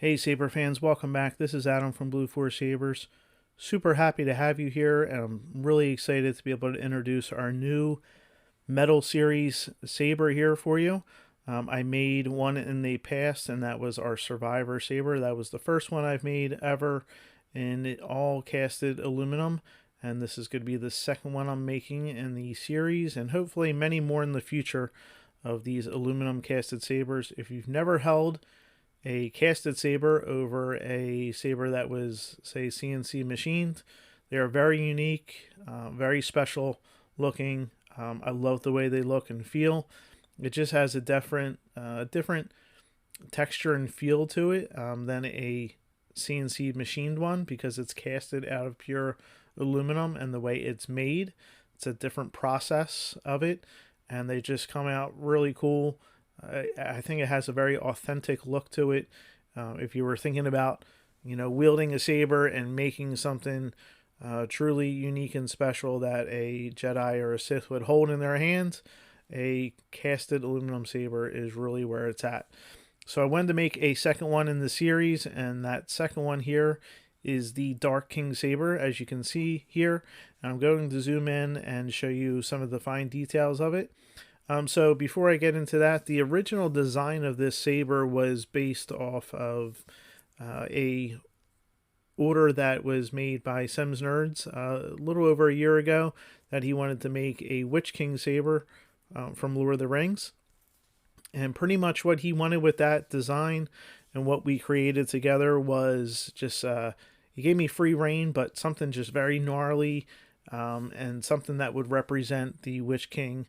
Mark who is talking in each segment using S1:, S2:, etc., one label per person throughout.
S1: Hey Saber fans, welcome back. This is Adam from Blue Force Sabers. Super happy to have you here, and I'm really excited to be able to introduce our new Metal Series Saber here for you. I made one in the past, and that was our Survivor Saber. That was the first one I've made ever in all casted aluminum, and this is going to be the second one I'm making in the series, and hopefully many more in the future of these aluminum casted sabers. If you've never held a casted saber over a saber that was, say, CNC machined, they are very unique, very special looking. I love the way they look and feel. It just has a different texture and feel to it than a CNC machined one, because it's casted out of pure aluminum, and the way it's made, it's a different process of it, and they just come out really cool. I think it has a very authentic look to it. If you were thinking about, wielding a saber and making something truly unique and special that a Jedi or a Sith would hold in their hands, a casted aluminum saber is really where it's at. So I wanted to make a second one in the series, and that second one here is the Dark King Saber, as you can see here. And I'm going to zoom in and show you some of the fine details of it. So before I get into that, the original design of this saber was based off of a order that was made by Semz a little over a year ago, that he wanted to make a Witch King saber from Lord of the Rings. And pretty much what he wanted with that design and what we created together was just, he gave me free reign, but something just very gnarly, and something that would represent the Witch King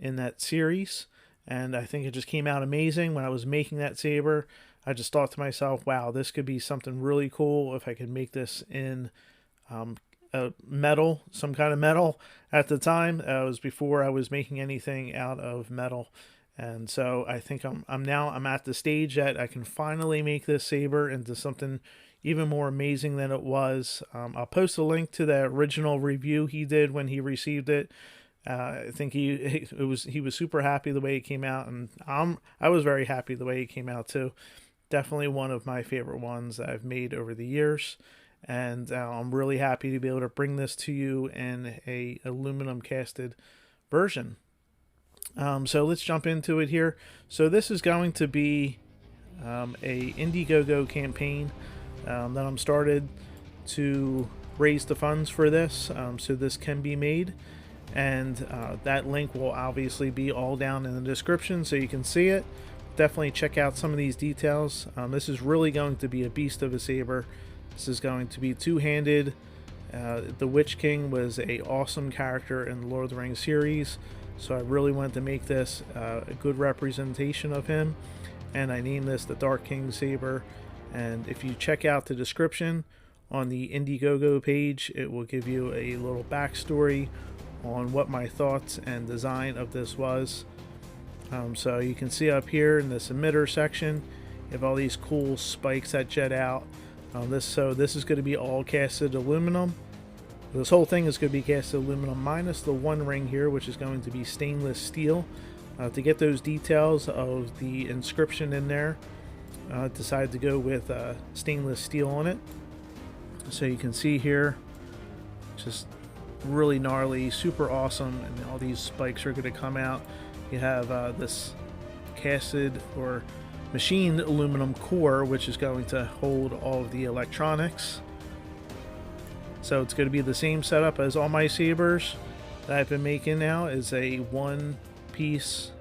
S1: in that series. And I think it just came out amazing. When I was making that saber, I just thought to myself, wow, this could be something really cool if I could make this in a metal, some kind of metal. At the time, it was before I was making anything out of metal. And so I think I'm at the stage that I can finally make this saber into something even more amazing than it was. I'll post a link to the original review he did when he received it. I think he was super happy the way it came out, and I was very happy the way it came out too. Definitely one of my favorite ones that I've made over the years, and I'm really happy to be able to bring this to you in a aluminum casted version. So let's jump into it here. So this is going to be a Indiegogo campaign that I'm started to raise the funds for this, so this can be made. And that link will obviously be all down in the description so you can see it. Definitely check out some of these details. This is really going to be a beast of a saber. This is going to be two-handed. The Witch King was an awesome character in the Lord of the Rings series, so I really wanted to make this a good representation of him, and I named this the Dark King Saber. And if you check out the description on the Indiegogo page, it will give you a little backstory on what my thoughts and design of this was. So you can see up here in this emitter section, you have all these cool spikes that jet out. This is going to be all casted aluminum. This whole thing is going to be casted aluminum minus the one ring here, which is going to be stainless steel. To get those details of the inscription in there, decided to go with stainless steel on it. So you can see here, just really gnarly, super awesome, and all these spikes are going to come out. You have this casted or machined aluminum core, which is going to hold all of the electronics. So it's going to be the same setup as all my sabers that I've been making now, is a one-piece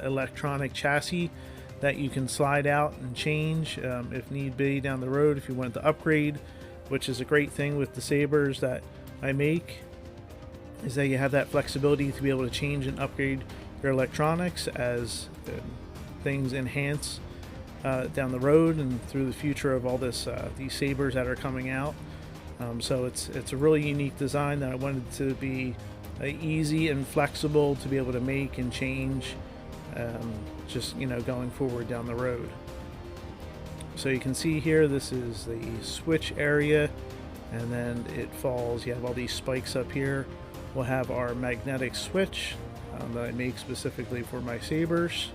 S1: electronic chassis that you can slide out and change if need be down the road, if you want to upgrade, which is a great thing with the sabers that I make, is that you have that flexibility to be able to change and upgrade your electronics as things enhance down the road and through the future of all this these sabers that are coming out. So it's a really unique design that I wanted to be easy and flexible to be able to make and change, just going forward down the road. So you can see here, this is the switch area, and then it falls. You have all these spikes up here. We'll have our magnetic switch that I make specifically for my sabers.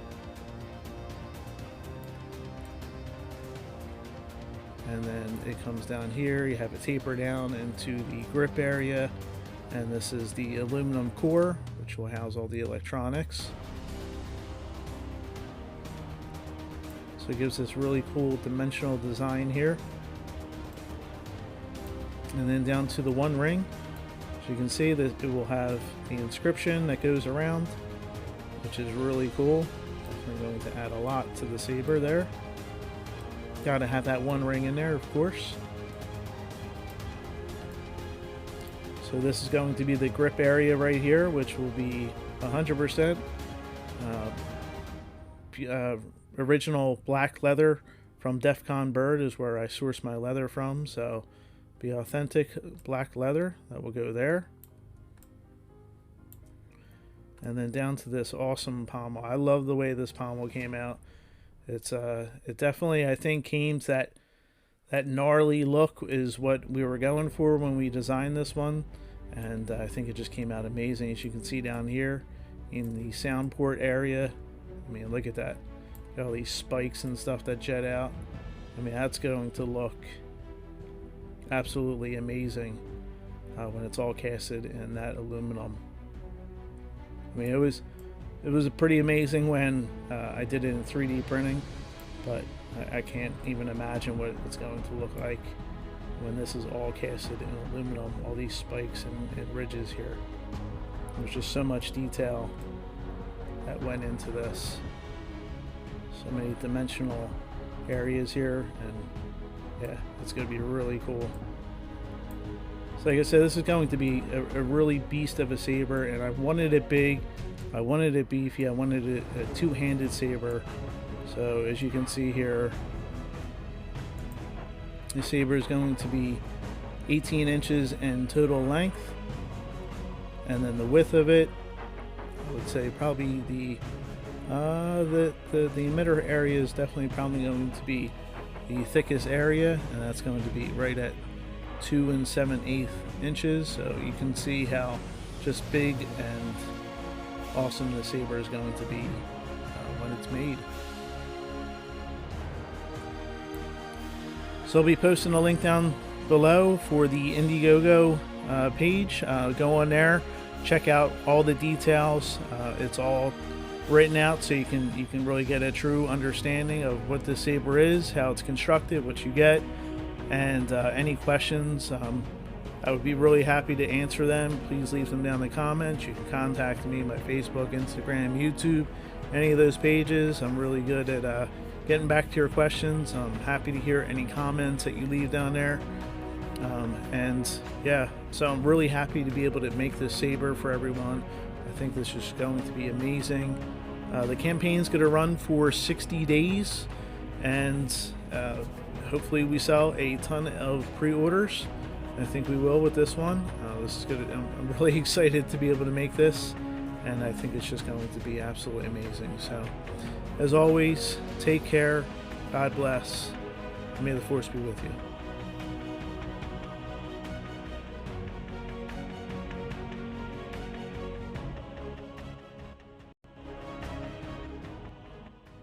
S1: and then it comes down here. You have a taper down into the grip area, and this is the aluminum core, which will house all the electronics. So it gives this really cool dimensional design here. And then down to the one ring, so you can see that it will have the inscription that goes around, which is really cool. Definitely going to add a lot to the saber there. Gotta have that one ring in there, of course. So this is going to be the grip area right here, which will be 100% original black leather from Def Con Bird is where I source my leather from. So be authentic black leather that will go there. And then down to this awesome pommel. I love the way this pommel came out. It definitely, I think, came to that gnarly look is what we were going for when we designed this one, and I think it just came out amazing. As you can see down here in the sound port area, I mean, look at that. Got all these spikes and stuff that jet out. I mean, that's going to look absolutely amazing when it's all casted in that aluminum. I mean, it was pretty amazing when I did it in 3D printing, but I can't even imagine what it's going to look like when this is all casted in aluminum. All these spikes and ridges here. There's just so much detail that went into this. So many dimensional areas here, and yeah, it's going to be really cool. So like I said, this is going to be a really beast of a saber, and I wanted it big, I wanted it beefy, I wanted it a two-handed saber. So as you can see here, the saber is going to be 18 inches in total length, and then the width of it, I would say probably the emitter area is definitely probably going to be the thickest area, and that's going to be right at 2 7/8 inches. So you can see how just big and awesome the saber is going to be when it's made. So I'll be posting a link down below for the Indiegogo page. Go on there, check out all the details. It's all written out, so you can really get a true understanding of what this saber is, how it's constructed, what you get, and any questions. I would be really happy to answer them. Please leave them down in the comments. You can contact me, my Facebook, Instagram, YouTube, any of those pages. I'm really good at getting back to your questions. I'm happy to hear any comments that you leave down there. And yeah, so I'm really happy to be able to make this saber for everyone. I think this is going to be amazing. The campaign's going to run for 60 days, and hopefully we sell a ton of pre-orders. I think we will with this one. This is good. I'm really excited to be able to make this, and I think it's just going to be absolutely amazing. So, as always, take care, God bless, and may the Force be with you.